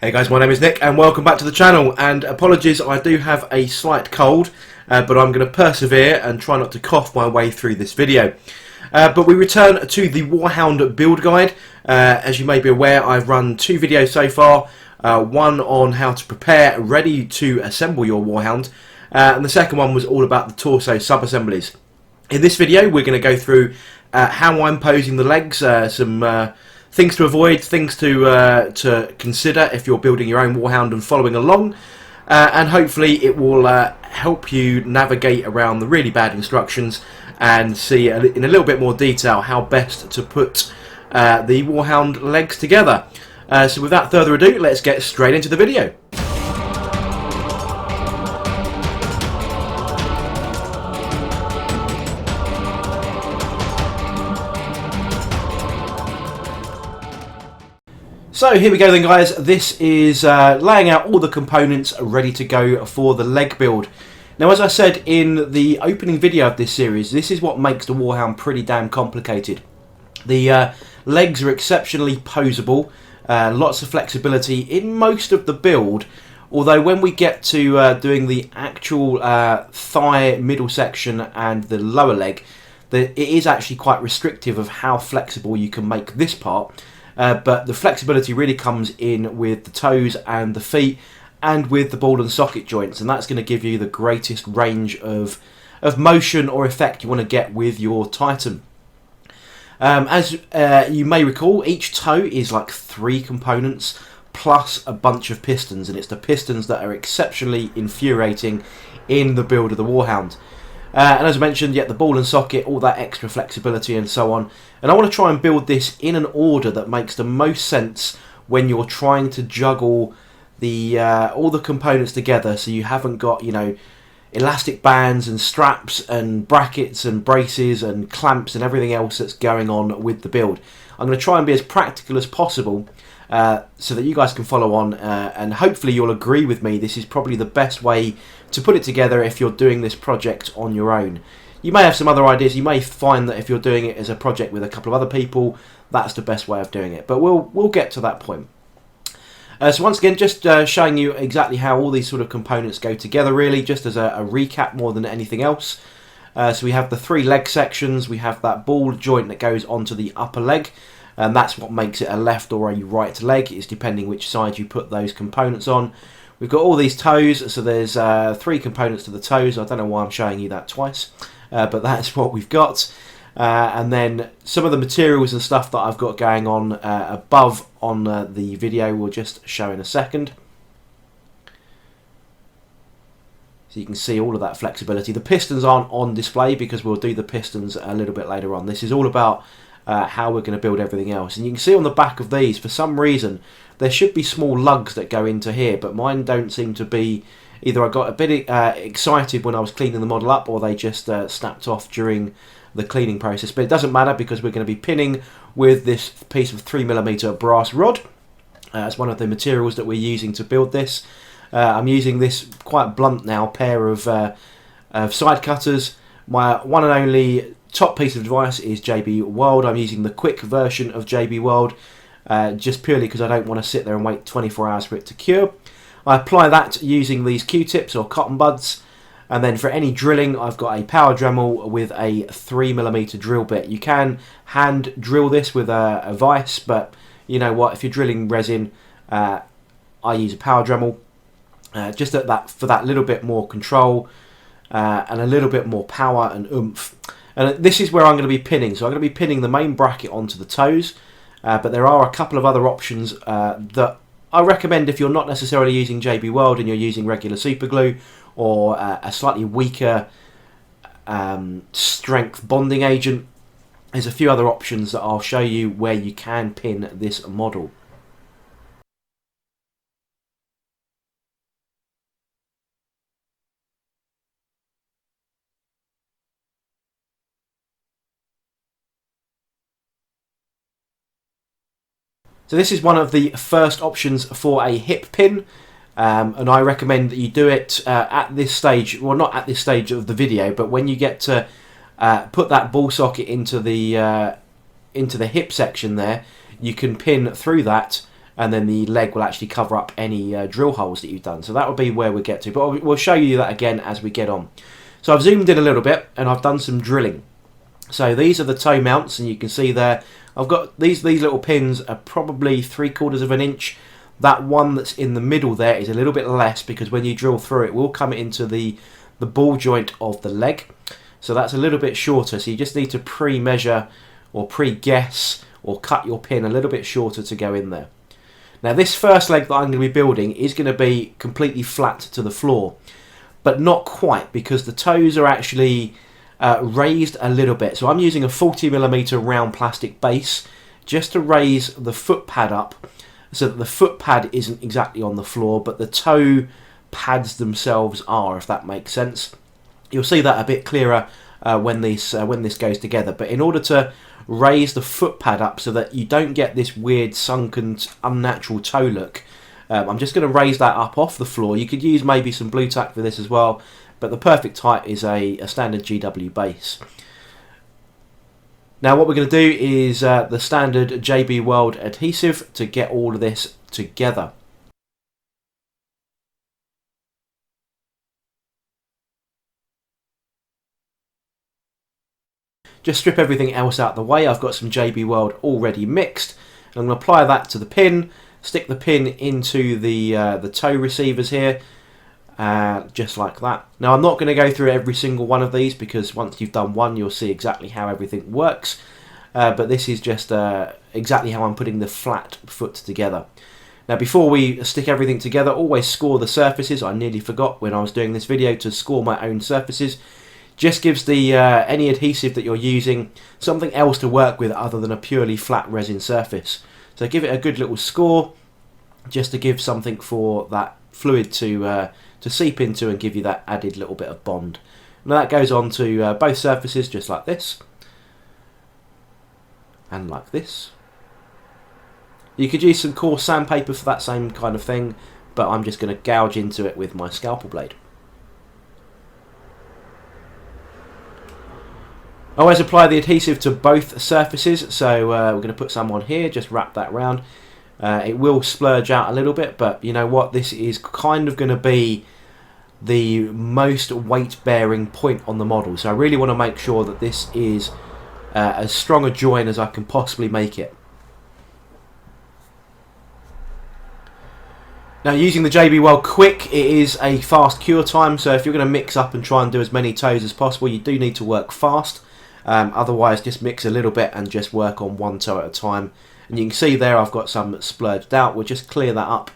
Hey guys, my name is Nick and welcome back to the channel, and apologies, I do have a slight cold, but I'm going to persevere and try not to cough my way through this video. But we return to the Warhound build guide. As you may be aware, I've run two videos so far, one on how to prepare ready to assemble your Warhound, and the second one was all about the torso sub-assemblies. In this video we're going to go through how I'm posing the legs, some things to avoid, things to consider if you're building your own Warhound and following along, and hopefully it will help you navigate around the really bad instructions and see in a little bit more detail how best to put the Warhound legs together. So without further ado, let's get straight into the video. So here we go then guys, this is laying out all the components ready to go for the leg build. Now as I said in the opening video of this series, this is what makes the Warhound pretty damn complicated. The legs are exceptionally posable, lots of flexibility in most of the build, although when we get to doing the actual thigh middle section and the lower leg, it is actually quite restrictive of how flexible you can make this part. But the flexibility really comes in with the toes and the feet and with the ball and socket joints, and that's going to give you the greatest range of motion or effect you want to get with your Titan. As you may recall, each toe is like 3 components plus a bunch of pistons, and it's the pistons that are exceptionally infuriating in the build of the Warhound. And as I mentioned, the ball and socket, all that extra flexibility and so on. And I want to try and build this in an order that makes the most sense when you're trying to juggle the all the components together, so you haven't got, you know, elastic bands and straps and brackets and braces and clamps and everything else that's going on with the build. I'm going to try and be as practical as possible so that you guys can follow on, and hopefully you'll agree with me. This is probably the best way to put it together if you're doing this project on your own. You may have some other ideas. You may find that if you're doing it as a project with a couple of other people, that's the best way of doing it. But we'll get to that point. So once again, just showing you exactly how all these sort of components go together, really, just as a recap more than anything else. So we have the 3 leg sections. We have that ball joint that goes onto the upper leg, and that's what makes it a left or a right leg. It's depending which side you put those components on. We've got all these toes, so there's 3 components to the toes. I don't know why I'm showing you that twice, but that's what we've got. And then some of the materials and stuff that I've got going on above on the video we'll just show in a second. So you can see all of that flexibility. The pistons aren't on display because we'll do the pistons a little bit later on. This is all about how we're going to build everything else. And you can see on the back of these, for some reason, there should be small lugs that go into here, but mine don't seem to be. Either I got a bit excited when I was cleaning the model up, or they just snapped off during the cleaning process. But it doesn't matter because we're going to be pinning with this piece of 3mm brass rod as one of the materials that we're using to build this. I'm using this quite blunt now pair of side cutters. My one and only top piece of advice is JBWeld. I'm using the quick version of JBWeld just purely because I don't want to sit there and wait 24 hours for it to cure. I apply that using these Q-tips or cotton buds, and then for any drilling I've got a power Dremel with a 3mm drill bit. You can hand drill this with a vise, but you know what, if you're drilling resin, I use a power Dremel just for that little bit more control and a little bit more power and oomph. And this is where I'm going to be pinning. So I'm going to be pinning the main bracket onto the toes, but there are a couple of other options that I recommend if you're not necessarily using JBWeld and you're using regular super glue or a slightly weaker strength bonding agent. There's a few other options that I'll show you where you can pin this model. So this is one of the first options for a hip pin, and I recommend that you do it at this stage. Well, not at this stage of the video, but when you get to put that ball socket into the hip section there, you can pin through that and then the leg will actually cover up any drill holes that you've done. So that will be where we get to, but we'll show you that again as we get on. So I've zoomed in a little bit and I've done some drilling. So these are the toe mounts, and you can see there I've got these little pins are probably 3/4 of an inch. That one that's in the middle there is a little bit less, because when you drill through it will come into the ball joint of the leg. So that's a little bit shorter, so you just need to pre-measure or pre-guess or cut your pin a little bit shorter to go in there. Now this first leg that I'm going to be building is going to be completely flat to the floor, but not quite, because the toes are actually raised a little bit. So I'm using a 40mm round plastic base just to raise the foot pad up, so that the foot pad isn't exactly on the floor, but the toe pads themselves are, if that makes sense. You'll see that a bit clearer when this goes together. But in order to raise the foot pad up so that you don't get this weird sunken unnatural toe look, I'm just going to raise that up off the floor. You could use maybe some blue tack for this as well, but the perfect height is a standard GW base. Now what we're going to do is the standard JBWeld adhesive to get all of this together. Just strip everything else out the way. I've got some JBWeld already mixed, and I'm going to apply that to the pin, stick the pin into the toe receivers here, just like that. Now I'm not going to go through every single one of these, because once you've done one you'll see exactly how everything works, but this is just exactly how I'm putting the flat foot together. Now before we stick everything together, always score the surfaces. I nearly forgot when I was doing this video to score my own surfaces. Just gives the any adhesive that you're using something else to work with other than a purely flat resin surface. So give it a good little score, just to give something for that fluid to seep into and give you that added little bit of bond. Now that goes on to both surfaces, just like this and like this. You could use some coarse sandpaper for that same kind of thing, but I'm just going to gouge into it with my scalpel blade. I always apply the adhesive to both surfaces, so we're going to put some on here, just wrap that round. It will splurge out a little bit, but you know what, this is kind of going to be the most weight bearing point on the model, so I really want to make sure that this is as strong a join as I can possibly make it. Now using the JBWeld Quick, it is a fast cure time, so if you're going to mix up and try and do as many toes as possible, you do need to work fast. Otherwise just mix a little bit and just work on one toe at a time. And you can see there I've got some splurged out. We'll just clear that up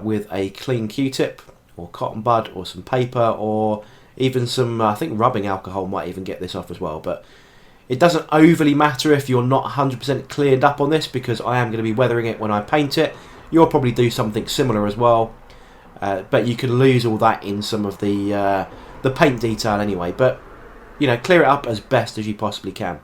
with a clean Q-tip or cotton bud or some paper, or even some, I think rubbing alcohol might even get this off as well. But it doesn't overly matter if you're not 100% cleared up on this, because I am going to be weathering it when I paint it. You'll probably do something similar as well, but you can lose all that in some of the paint detail anyway. But you know, clear it up as best as you possibly can.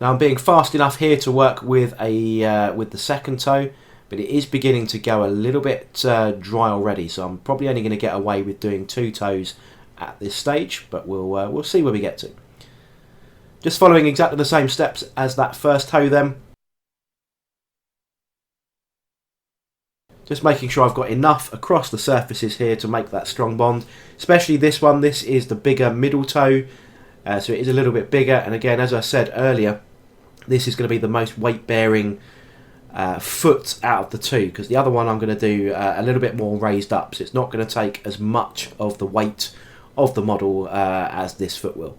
Now I'm being fast enough here to work with the second toe, but it is beginning to go a little bit dry already. So I'm probably only going to get away with doing 2 toes at this stage, but we'll see where we get to. Just following exactly the same steps as that first toe then. Just making sure I've got enough across the surfaces here to make that strong bond. Especially this one, this is the bigger middle toe, so it is a little bit bigger. And again, as I said earlier, this is going to be the most weight bearing foot out of the two, because the other one I'm going to do a little bit more raised up, so it's not going to take as much of the weight of the model as this foot will.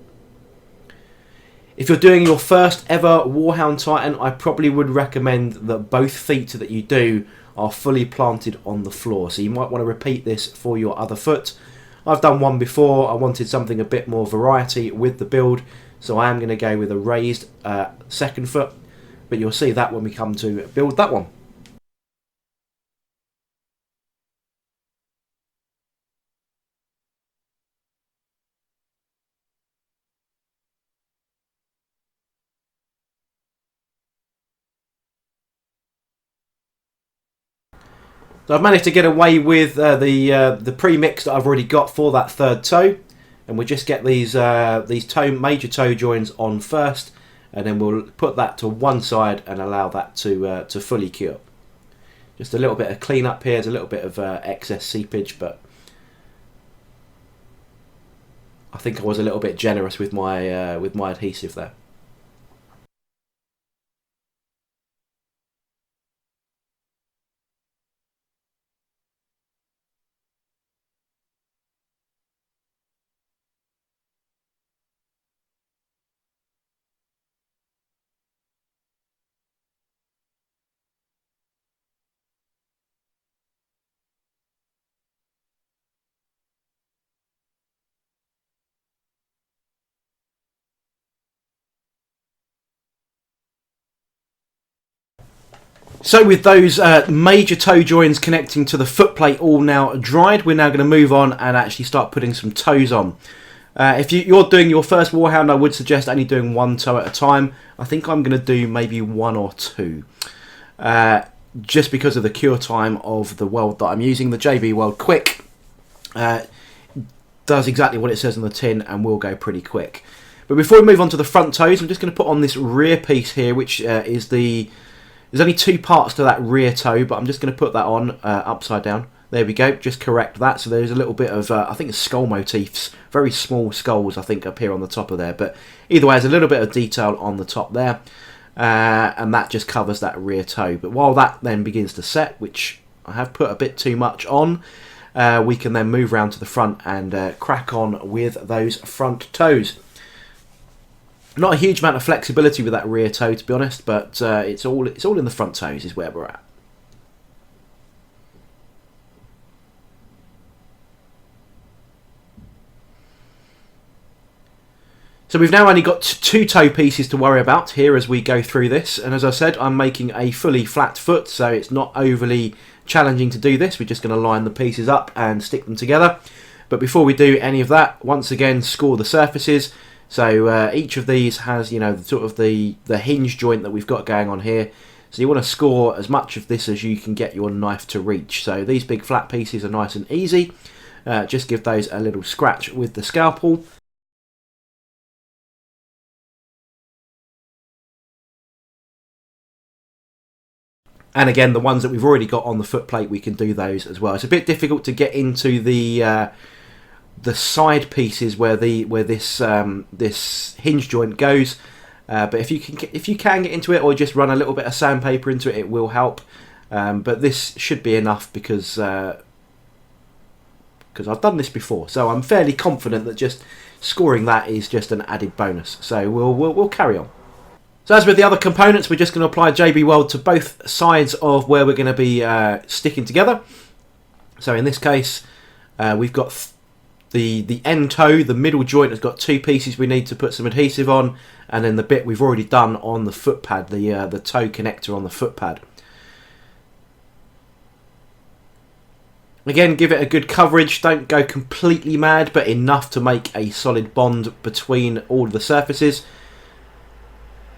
If you're doing your first ever Warhound Titan, I probably would recommend that both feet that you do are fully planted on the floor. So you might want to repeat this for your other foot. I've done one before. I wanted something a bit more variety with the build, so I am going to go with a raised second foot, but you'll see that when we come to build that one. So I've managed to get away with the pre-mix that I've already got for that third toe, and we just get these major toe joins on first, and then we'll put that to one side and allow that to fully cure. Just a little bit of clean up here. There's a little bit of excess seepage, but I think I was a little bit generous with my adhesive there. So with those major toe joins connecting to the footplate all now dried, we're now going to move on and actually start putting some toes on. If you're doing your first Warhound, I would suggest only doing one toe at a time. I think I'm going to do maybe one or two. Just because of the cure time of the weld that I'm using. The JBWeld Quick does exactly what it says on the tin and will go pretty quick. But before we move on to the front toes, I'm just going to put on this rear piece here, which is the... There's only two parts to that rear toe, but I'm just going to put that on upside down. There we go, just correct that. So there's a little bit of, I think it's skull motifs, very small skulls I think up here on the top of there. But either way, there's a little bit of detail on the top there. And that just covers that rear toe. But while that then begins to set, which I have put a bit too much on, we can then move around to the front and crack on with those front toes. Not a huge amount of flexibility with that rear toe, to be honest, but it's all in the front toes is where we're at. So we've now only got two toe pieces to worry about here as we go through this, and as I said, I'm making a fully flat foot, so it's not overly challenging to do this. We're just going to line the pieces up and stick them together. But before we do any of that, once again, score the surfaces. So each of these has, you know, sort of the hinge joint that we've got going on here. So you want to score as much of this as you can get your knife to reach. So these big flat pieces are nice and easy. Just give those a little scratch with the scalpel. And again, the ones that we've already got on the foot plate, we can do those as well. It's a bit difficult to get into the side pieces where this hinge joint goes, but if you can get into it, or just run a little bit of sandpaper into it, it will help. But this should be enough because I've done this before, so I'm fairly confident that just scoring that is just an added bonus. So we'll carry on. So as with the other components, we're just going to apply JBWeld to both sides of where we're going to be sticking together. So in this case, we've got the end toe, the middle joint has got two pieces we need to put some adhesive on, and then the bit we've already done on the foot pad, the toe connector on the foot pad. Again, give it a good coverage, don't go completely mad, but enough to make a solid bond between all of the surfaces.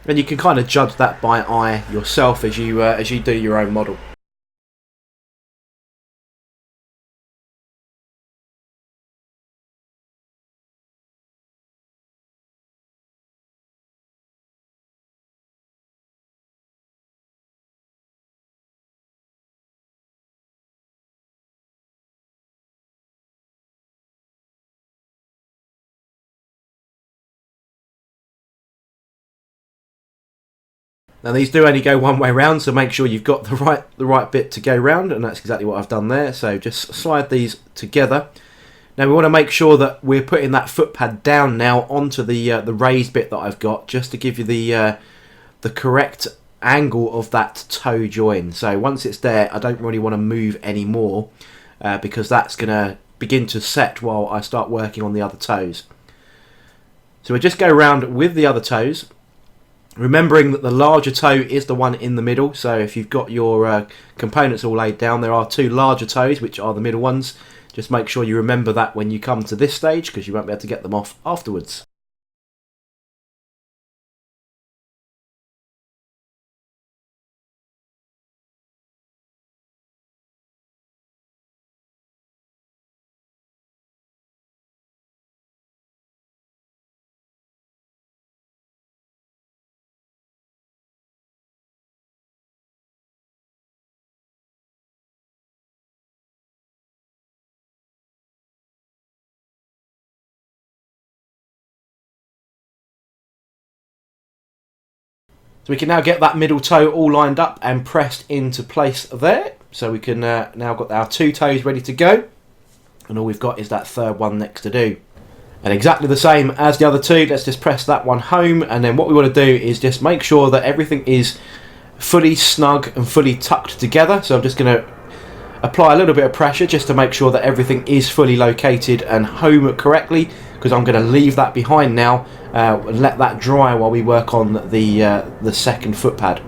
And you can kind of judge that by eye yourself as you do your own model. Now these do only go one way round, so make sure you've got the right bit to go round, and that's exactly what I've done there. So just slide these together. Now we want to make sure that we're putting that foot pad down now onto the raised bit that I've got, just to give you the correct angle of that toe join. So once it's there, I don't really want to move anymore because that's going to begin to set while I start working on the other toes. So we just go around with the other toes, remembering that the larger toe is the one in the middle. So if you've got your components all laid down, there are two larger toes, which are the middle ones. Just make sure you remember that when you come to this stage, because you won't be able to get them off afterwards. So we can now get that middle toe all lined up and pressed into place there. So we can now got our 2 toes ready to go, and all we've got is that third one next to do. And exactly the same as the other 2, let's just press that one home, and then what we want to do is just make sure that everything is fully snug and fully tucked together. So I'm just going to apply a little bit of pressure just to make sure that everything is fully located and home correctly, because I'm going to leave that behind now and let that dry while we work on the second foot pad.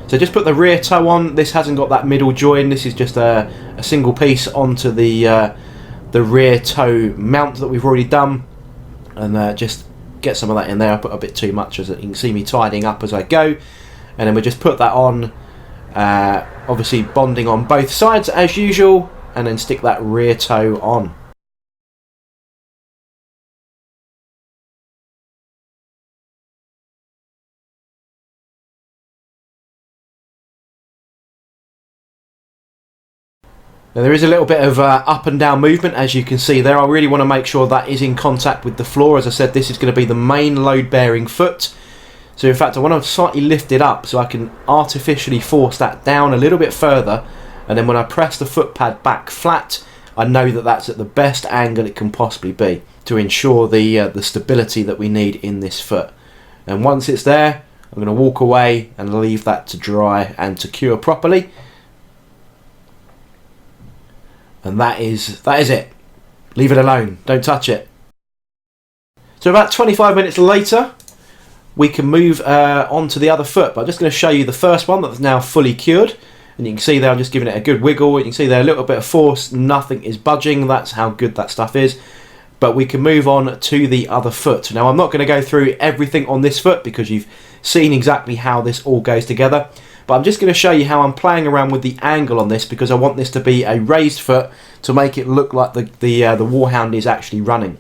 So just put the rear toe on. This hasn't got that middle join. This is just a single piece onto the rear toe mount that we've already done, and just get some of that in there. I put a bit too much, as you can see me tidying up as I go, and then we just put that on, obviously bonding on both sides as usual, and then stick that rear toe on. Now there is a little bit of up and down movement, as you can see there. I really want to make sure that is in contact with the floor. As I said, this is going to be the main load bearing foot. So in fact I want to slightly lift it up so I can artificially force that down a little bit further, and then when I press the foot pad back flat, I know that that's at the best angle it can possibly be to ensure the stability that we need in this foot. And once it's there, I'm going to walk away and leave that to dry and to cure properly. And that is it. Leave it alone. Don't touch it. So about 25 minutes later, we can move on to the other foot. But I'm just going to show you the first one that's now fully cured. And you can see there I'm just giving it a good wiggle. You can see there a little bit of force. Nothing is budging. That's how good that stuff is. But we can move on to the other foot. Now I'm not going to go through everything on this foot because you've seen exactly how this all goes together. But I'm just going to show you how I'm playing around with the angle on this, because I want this to be a raised foot to make it look like the Warhound is actually running.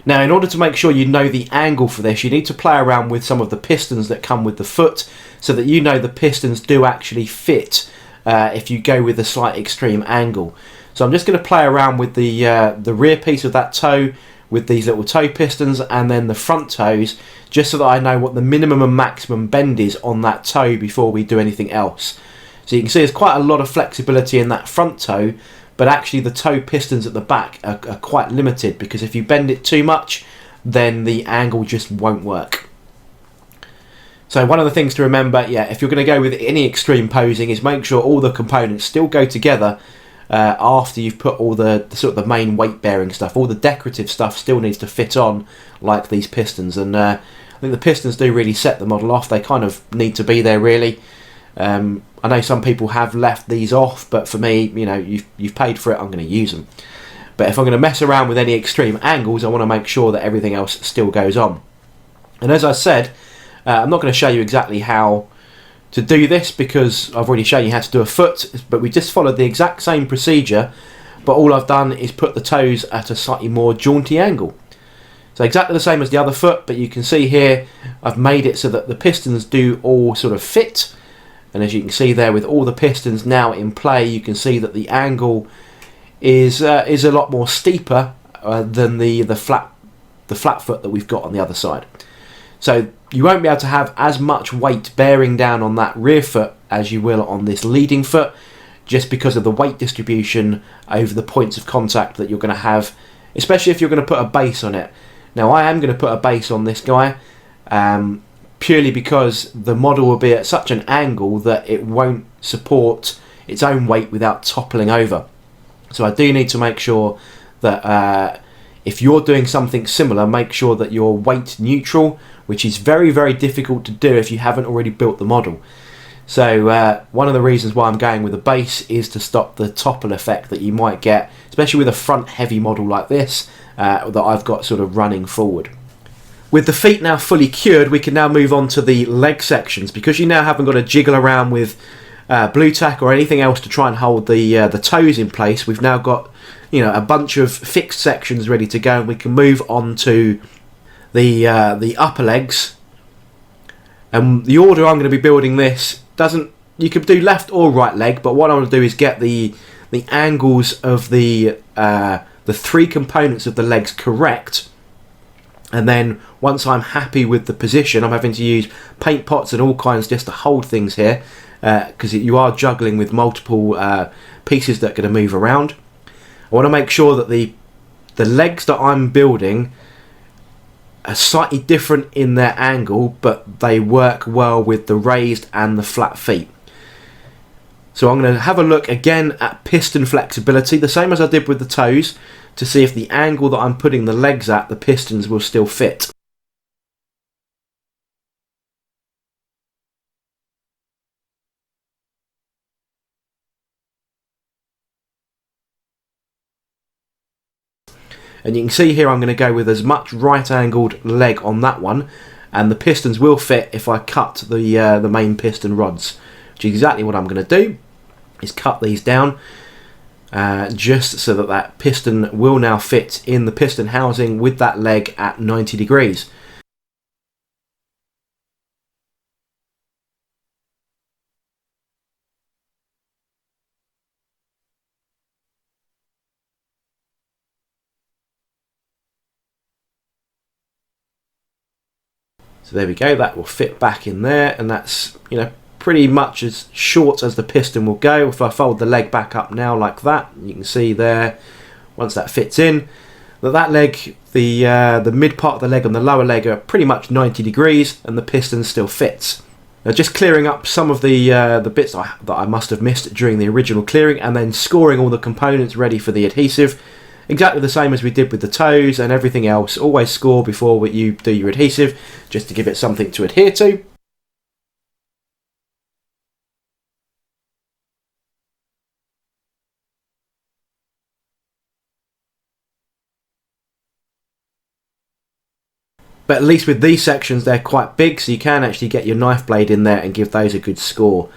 Now in order to make sure you know the angle for this, you need to play around with some of the pistons that come with the foot, so that you know the pistons do actually fit if you go with a slight extreme angle. So I'm just going to play around with the rear piece of that toe with these little toe pistons, and then the front toes, just so that I know what the minimum and maximum bend is on that toe before we do anything else. So you can see there's quite a lot of flexibility in that front toe, but actually the toe pistons at the back are quite limited, because if you bend it too much, then the angle just won't work. So one of the things to remember, if you're going to go with any extreme posing, is make sure all the components still go together after you've put all the sort of the main weight bearing stuff. All the decorative stuff still needs to fit on, like these pistons, and I think the pistons do really set the model off. They kind of need to be there really. I know some people have left these off, but for me, you know, you've paid for it, I'm going to use them. But if I'm going to mess around with any extreme angles, I want to make sure that everything else still goes on. And as I said, I'm not going to show you exactly how to do this, because I've already shown you how to do a foot, but we just followed the exact same procedure, but all I've done is put the toes at a slightly more jaunty angle. So exactly the same as the other foot, but you can see here I've made it so that the pistons do all sort of fit, and as you can see there, with all the pistons now in play, you can see that the angle is a lot more steeper than the flat foot that we've got on the other side. So you won't be able to have as much weight bearing down on that rear foot as you will on this leading foot, just because of the weight distribution over the points of contact that you're going to have, especially if you're going to put a base on it. Now I am going to put a base on this guy, purely because the model will be at such an angle that it won't support its own weight without toppling over. So I do need to make sure that if you're doing something similar, make sure that you're weight neutral, which is very, very difficult to do if you haven't already built the model. So one of the reasons why I'm going with a base is to stop the topple effect that you might get, especially with a front heavy model like this that I've got sort of running forward. With the feet now fully cured, we can now move on to the leg sections, because you now haven't got to jiggle around with blue tack or anything else to try and hold the toes in place. We've now got, you know, a bunch of fixed sections ready to go, and we can move on to the upper legs. And the order I'm going to be building this doesn't, you could do left or right leg, but what I want to do is get the angles of the three components of the legs correct, And then once I'm happy with the position, I'm having to use paint pots and all kinds just to hold things here, because you are juggling with multiple pieces that are going to move around. I want to make sure that the legs that I'm building are slightly different in their angle, but they work well with the raised and the flat feet. So I'm going to have a look again at piston flexibility, the same as I did with the toes, to see if the angle that I'm putting the legs at, the pistons will still fit. And you can see here I'm going to go with as much right angled leg on that one, and the pistons will fit if I cut the main piston rods, which is exactly what I'm going to do, is cut these down just so that that piston will now fit in the piston housing with that leg at 90 degrees. So there we go, that will fit back in there, and that's, you know, pretty much as short as the piston will go. If I fold the leg back up now like that, you can see there, once that fits in, that leg, the mid part of the leg and the lower leg are pretty much 90 degrees, and the piston still fits. Now just clearing up some of the bits that I must have missed during the original clearing, and then scoring all the components ready for the adhesive. Exactly the same as we did with the toes and everything else. Always score before you do your adhesive, just to give it something to adhere to. But at least with these sections, they're quite big, so you can actually get your knife blade in there and give those a good score.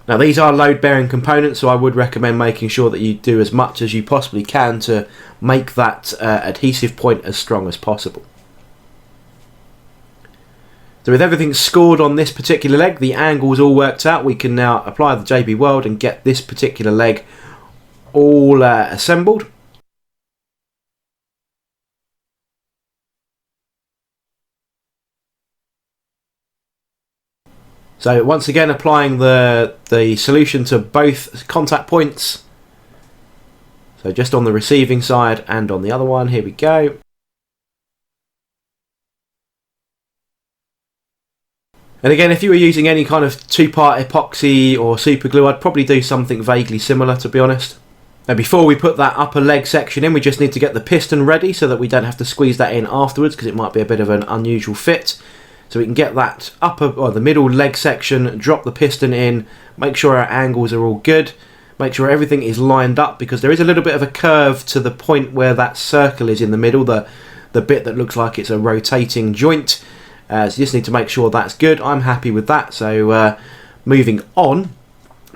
Now these are load bearing components, so I would recommend making sure that you do as much as you possibly can to make that adhesive point as strong as possible. So with everything scored on this particular leg, the angles all worked out, we can now apply the JBWeld and get this particular leg all assembled. So once again, applying the solution to both contact points. So just on the receiving side and on the other one, here we go. And again, if you were using any kind of two-part epoxy or super glue, I'd probably do something vaguely similar, to be honest. Now before we put that upper leg section in, we just need to get the piston ready so that we don't have to squeeze that in afterwards, because it might be a bit of an unusual fit. So we can get that upper or the middle leg section, drop the piston in, make sure our angles are all good, make sure everything is lined up, because there is a little bit of a curve to the point where that circle is in the middle, the bit that looks like it's a rotating joint. So you just need to make sure that's good. I'm happy with that, so moving on.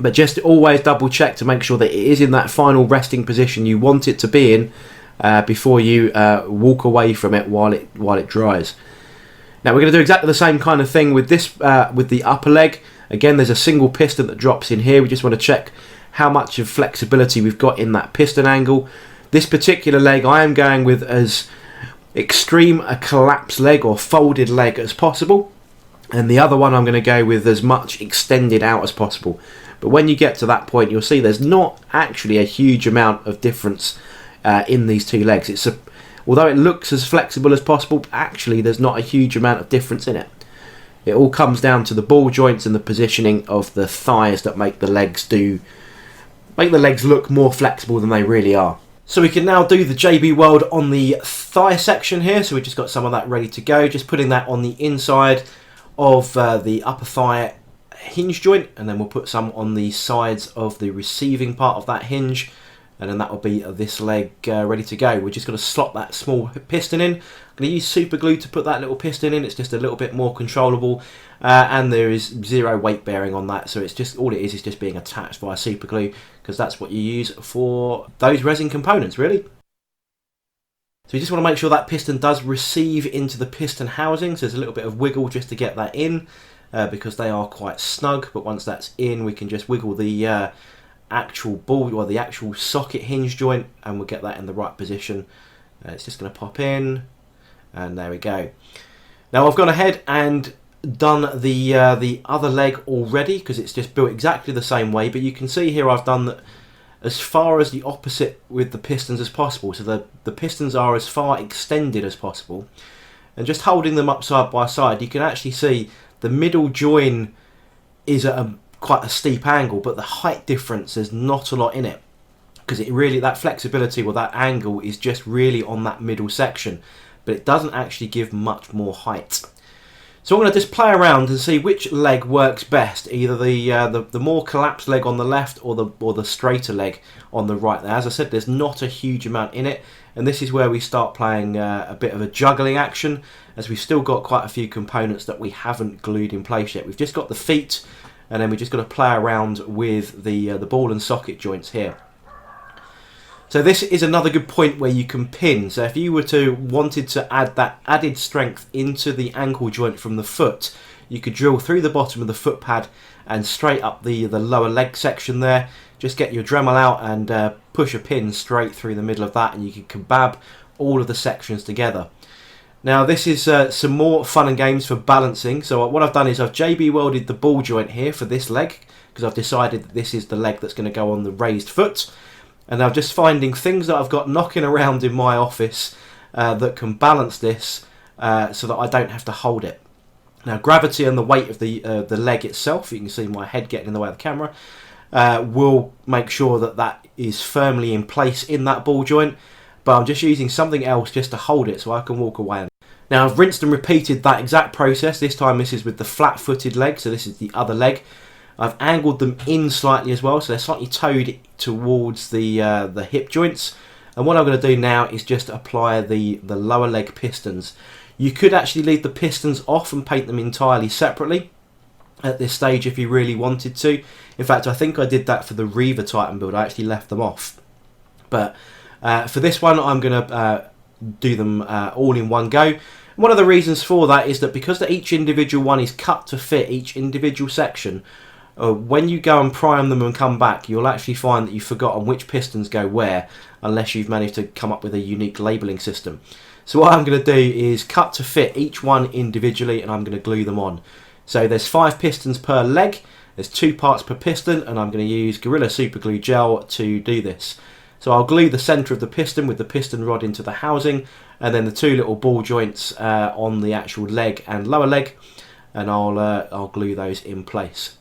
But just always double check to make sure that it is in that final resting position you want it to be in before you walk away from it while it dries. Now we're going to do exactly the same kind of thing with this, with the upper leg. Again, there's a single piston that drops in here. We just want to check how much of flexibility we've got in that piston angle. This particular leg I am going with as extreme a collapsed leg or folded leg as possible, and the other one I'm going to go with as much extended out as possible. But when you get to that point, you'll see there's not actually a huge amount of difference in these two legs. Although it looks as flexible as possible, actually there's not a huge amount of difference in it. It all comes down to the ball joints and the positioning of the thighs that make the legs look more flexible than they really are. So we can now do the JBWeld on the thigh section here. So we've just got some of that ready to go. Just putting that on the inside of the upper thigh hinge joint, and then we'll put some on the sides of the receiving part of that hinge. And then that will be this leg ready to go. We're just going to slot that small piston in. I'm going to use super glue to put that little piston in. It's just a little bit more controllable, and there is zero weight bearing on that. So it's just, all it is just being attached via super glue, because that's what you use for those resin components, really. So you just want to make sure that piston does receive into the piston housing. So there's a little bit of wiggle just to get that in, because they are quite snug. But once that's in, we can just wiggle the actual ball or the actual socket hinge joint, and we'll get that in the right position It's just going to pop in, and there we go. Now I've gone ahead and done the other leg already, because it's just built exactly the same way, but you can see here I've done that as far as the opposite with the pistons as possible, so the pistons are as far extended as possible, and just holding them up side by side you can actually see the middle join is at quite a steep angle, but the height difference, there's not a lot in it, because it really, that flexibility or that angle is just really on that middle section, but it doesn't actually give much more height. So I'm going to just play around and see which leg works best, either the more collapsed leg on the left or the straighter leg on the right. Now, as I said, there's not a huge amount in it, and this is where we start playing a bit of a juggling action, as we've still got quite a few components that we haven't glued in place yet. We've just got the feet, and then we just got to play around with the ball and socket joints here. So this is another good point where you can pin. So if you were to wanted to add that added strength into the ankle joint from the foot, you could drill through the bottom of the foot pad and straight up the lower leg section there. Just get your Dremel out and push a pin straight through the middle of that, and you can kebab all of the sections together. Now this is some more fun and games for balancing. So what I've done is I've JBWelded the ball joint here for this leg, because I've decided that this is the leg that's going to go on the raised foot. And I'm just finding things that I've got knocking around in my office that can balance this so that I don't have to hold it. Now gravity and the weight of the leg itself, you can see my head getting in the way of the camera, will make sure that that is firmly in place in that ball joint, but I'm just using something else just to hold it so I can walk away. Now I've rinsed and repeated that exact process. This time this is with the flat-footed leg, so this is the other leg. I've angled them in slightly as well, so they're slightly toed towards the hip joints. And what I'm going to do now is just apply the lower leg pistons. You could actually leave the pistons off and paint them entirely separately at this stage if you really wanted to. In fact, I think I did that for the Reaver Titan build. I actually left them off. But for this one, I'm going to do them all in one go. One of the reasons for that is that because each individual one is cut to fit each individual section, when you go and prime them and come back, you'll actually find that you've forgotten which pistons go where, unless you've managed to come up with a unique labelling system. So what I'm going to do is cut to fit each one individually, and I'm going to glue them on. So there's 5 pistons per leg, there's 2 parts per piston, and I'm going to use Gorilla Super Glue Gel to do this. So I'll glue the centre of the piston with the piston rod into the housing, and then the 2 little ball joints on the actual leg and lower leg, and I'll glue those in place.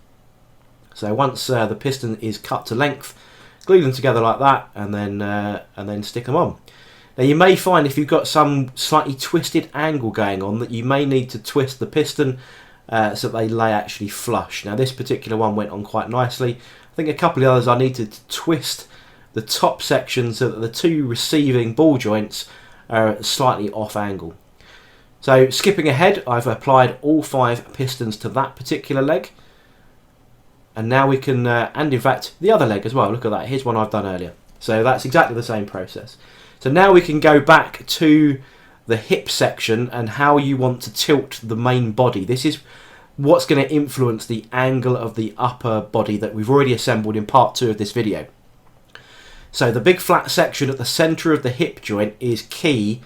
So once the piston is cut to length, glue them together like that, and then stick them on. Now you may find if you've got some slightly twisted angle going on that you may need to twist the piston so that they lay actually flush. Now this particular one went on quite nicely. I think a couple of others I needed to twist the top section so that the 2 receiving ball joints are slightly off angle. So skipping ahead, I've applied all 5 pistons to that particular leg. And now we can, and in fact the other leg as well, look at that, here's one I've done earlier. So that's exactly the same process. So now we can go back to the hip section and how you want to tilt the main body. This is what's going to influence the angle of the upper body that we've already assembled in part 2 of this video. So the big flat section at the centre of the hip joint is key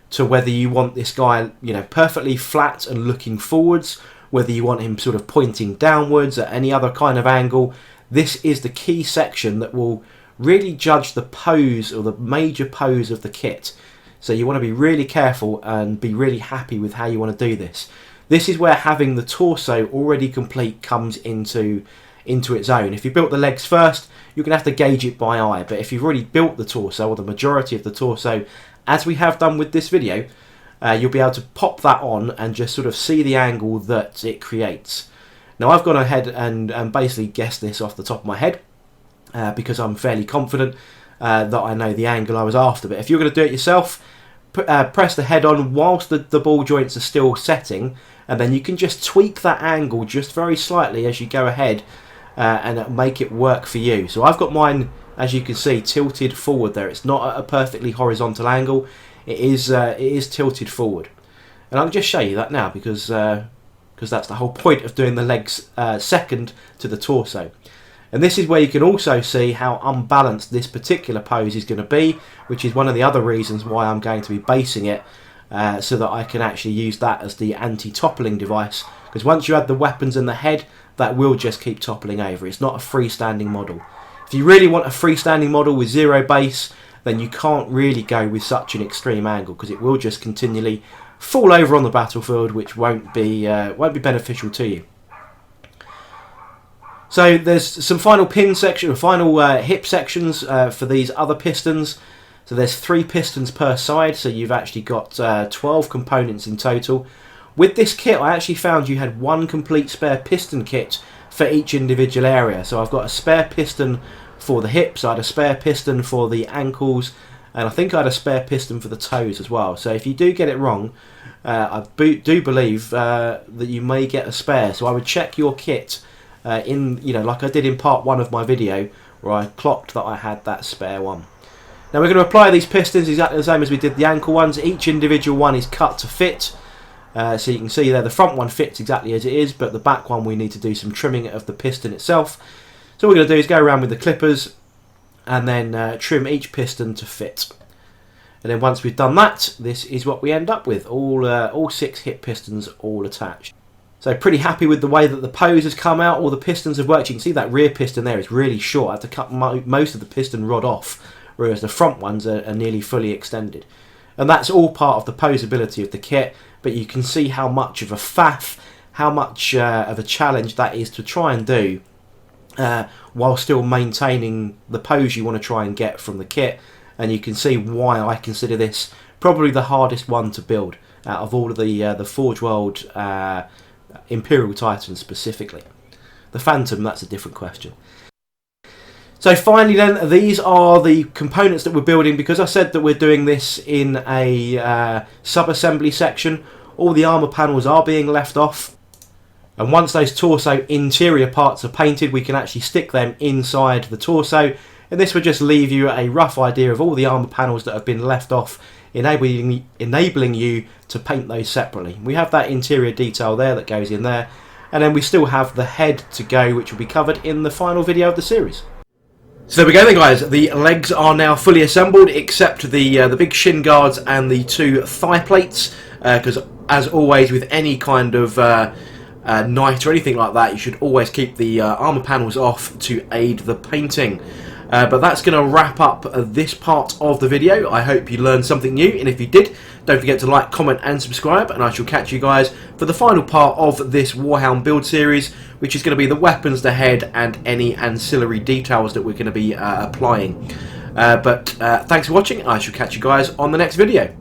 to whether you want this guy, you know, perfectly flat and looking forwards, whether you want him sort of pointing downwards at any other kind of angle. This is the key section that will really judge the pose or the major pose of the kit. So you want to be really careful and be really happy with how you want to do this. This is where having the torso already complete comes into its own. If you built the legs first, you're going to have to gauge it by eye, but if you've already built the torso or the majority of the torso, as we have done with this video, you'll be able to pop that on and just sort of see the angle that it creates. Now I've gone ahead and basically guessed this off the top of my head because I'm fairly confident that I know the angle I was after. But if you're going to do it yourself, press the head on whilst the ball joints are still setting, and then you can just tweak that angle just very slightly as you go ahead and make it work for you. So I've got mine, as you can see, tilted forward there. It's not at a perfectly horizontal angle. It is tilted forward, and I'll just show you that now because that's the whole point of doing the legs second to the torso. And this is where you can also see how unbalanced this particular pose is going to be, which is one of the other reasons why I'm going to be basing it so that I can actually use that as the anti-toppling device. Because once you add the weapons and the head, that will just keep toppling over. It's not a freestanding model. If you really want a freestanding model with zero base, then you can't really go with such an extreme angle, because it will just continually fall over on the battlefield, which won't be beneficial to you. So there's some final pin section, or final hip sections for these other pistons. So there's 3 pistons per side, so you've actually got 12 components in total. With this kit, I actually found you had 1 complete spare piston kit for each individual area. So I've got a spare piston for the hips, I had a spare piston for the ankles, and I think I had a spare piston for the toes as well. So if you do get it wrong, I do believe that you may get a spare. So I would check your kit like I did in part 1 of my video, where I clocked that I had that spare one. Now we're going to apply these pistons exactly the same as we did the ankle ones. Each individual one is cut to fit. So you can see there the front one fits exactly as it is, but the back one we need to do some trimming of the piston itself. So what we're going to do is go around with the clippers and then trim each piston to fit. And then once we've done that, this is what we end up with, all 6 hip pistons all attached. So pretty happy with the way that the pose has come out. All the pistons have worked. You can see that rear piston there is really short. I had to cut most of the piston rod off, whereas the front ones are nearly fully extended. And that's all part of the posability of the kit, but you can see how much of a faff, how much of a challenge that is to try and do while still maintaining the pose you want to try and get from the kit. And you can see why I consider this probably the hardest one to build out of all of the Forgeworld Imperial Titans specifically. The Phantom, that's a different question. So finally then, these are the components that we're building. Because I said that we're doing this in a sub-assembly section, all the armour panels are being left off. And once those torso interior parts are painted, we can actually stick them inside the torso. And this would just leave you a rough idea of all the armour panels that have been left off, enabling you to paint those separately. We have that interior detail there that goes in there. And then we still have the head to go, which will be covered in the final video of the series. So there we go then guys, the legs are now fully assembled except the big shin guards and the 2 thigh plates, because as always with any kind of knight or anything like that, you should always keep the armour panels off to aid the painting. But that's going to wrap up this part of the video. I hope you learned something new, and if you did, don't forget to like, comment and subscribe, and I shall catch you guys for the final part of this Warhound build series, which is going to be the weapons, the head, and any ancillary details that we're going to be applying. But thanks for watching. I shall catch you guys on the next video.